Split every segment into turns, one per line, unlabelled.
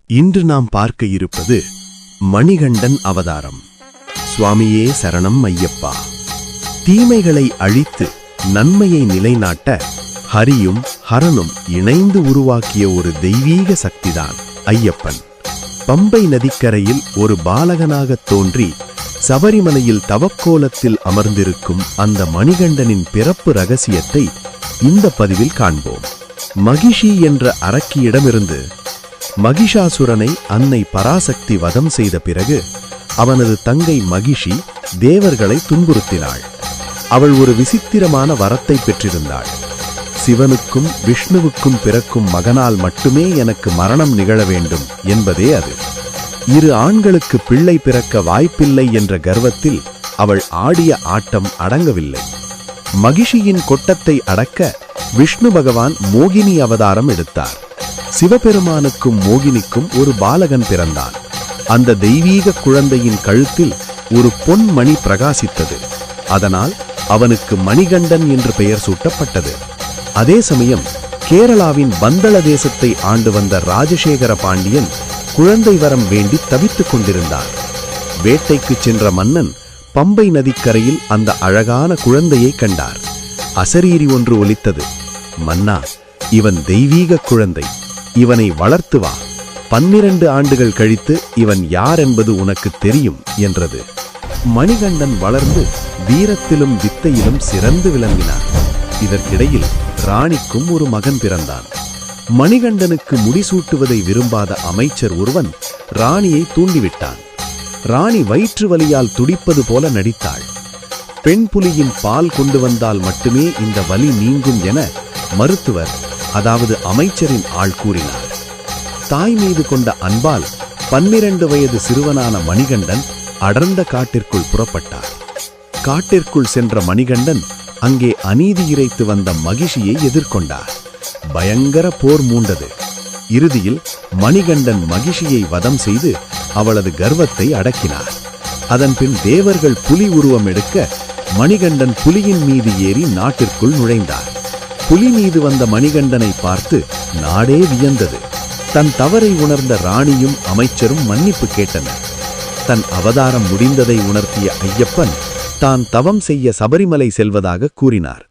இன்று நாம் பார்க்க இருப்பது மணிகண்டன் அவதாரம். சுவாமியே சரணம் ஐயப்பா. தீமைகளை அழித்து நன்மையை நிலைநாட்ட ஹரியும் ஹரனும் இணைந்து உருவாக்கிய ஒரு தெய்வீக சக்திதான் ஐயப்பன். பம்பை நதிக்கரையில் ஒரு பாலகனாகத் தோன்றி சபரிமலையில் தவக்கோலத்தில் அமர்ந்திருக்கும் அந்த மணிகண்டனின் பிறப்பு ரகசியத்தை இந்த பதிவில் காண்போம். மகிஷி என்ற அரக்கியிடமிருந்து மகிஷாசுரனை அன்னை பராசக்தி வதம் செய்த பிறகு அவனது தங்கை மகிஷி தேவர்களை துன்புறுத்தினாள். அவள் ஒரு விசித்திரமான வரத்தை பெற்றிருந்தாள். சிவனுக்கும் விஷ்ணுவுக்கும் பிறக்கும் மகனால் மட்டுமே எனக்கு மரணம் நிகழ வேண்டும் என்பதே அது. இரு ஆண்களுக்கு பிள்ளை பிறக்க வாய்ப்பில்லை என்ற கர்வத்தில் அவள் ஆடிய ஆட்டம் அடங்கவில்லை. மகிஷியின் கொட்டத்தை அடக்க விஷ்ணு பகவான் மோகினி அவதாரம் எடுத்தார். சிவபெருமானுக்கும் மோகினிக்கும் ஒரு பாலகன் பிறந்தான். அந்த தெய்வீக குழந்தையின் கழுத்தில் ஒரு பொன்மணி பிரகாசித்தது. அதனால் அவனுக்கு மணிகண்டன் என்று பெயர் சூட்டப்பட்டது. அதே சமயம் கேரளாவின் பந்தள தேசத்தை ஆண்டு வந்த ராஜசேகர பாண்டியன் குழந்தை வரம் வேண்டி தவித்துக் கொண்டிருந்தார். வேட்டைக்கு சென்ற மன்னன் பம்பை நதிக்கரையில் அந்த அழகான குழந்தையை கண்டார். அசரீரி ஒன்று ஒலித்தது. மன்னா, இவன் தெய்வீக குழந்தை, இவனை வளர்த்து வா. 12 ஆண்டுகள் கழித்து இவன் யார் என்பது உனக்கு தெரியும் என்றது. மணிகண்டன் வளர்ந்து வீரத்திலும் வித்தையிலும் சிறந்து விளங்கினார். இதற்கிடையில் ராணிக்கும் ஒரு மகன் பிறந்தான். மணிகண்டனுக்கு முடிசூட்டுவதை விரும்பாத அமைச்சர் ஒருவன் ராணியை தூண்டிவிட்டான். ராணி வயிற்று வலியால் துடிப்பது போல நடித்தாள். பெண் புலியின் பால் கொண்டு வந்தால் மட்டுமே இந்த வலி நீங்கும் என மருத்துவர், அதாவது அமைச்சரின் ஆள் கூறினார். தாய் மீது கொண்ட அன்பால் 12 வயது சிறுவனான மணிகண்டன் அடர்ந்த காட்டிற்குள் புறப்பட்டார். காட்டிற்குள் சென்ற மணிகண்டன் அங்கே அநீதி இறைத்து வந்த மகிஷியை எதிர்கொண்டார். பயங்கர போர் மூண்டது. இறுதியில் மணிகண்டன் மகிஷியை வதம் செய்து அவளது கர்வத்தை அடக்கினார். அதன்பின் தேவர்கள் புலி உருவம் எடுக்க மணிகண்டன் புலியின் மீது ஏறி நாட்டிற்குள் நுழைந்தார். புலி மீது வந்த மணிகண்டனை பார்த்து நாடே வியந்தது. தன் தவறை உணர்ந்த ராணியும் அமைச்சரும் மன்னிப்பு கேட்டனர். தன் அவதாரம் முடிந்ததை உணர்த்திய ஐயப்பன் தான் தவம் செய்ய சபரிமலை செல்வதாக கூறினார்.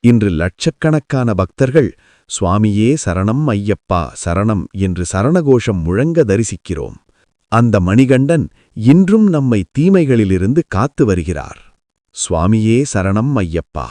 இன்று லட்சக்கணக்கான பக்தர்கள் சுவாமியே சரணம் ஐயப்பா சரணம் என்று சரணகோஷம் முழங்க தரிசிக்கிறோம். அந்த மணிகண்டன் இன்றும் நம்மை தீமைகளிலிருந்து காத்து வருகிறார். சுவாமியே சரணம் ஐயப்பா.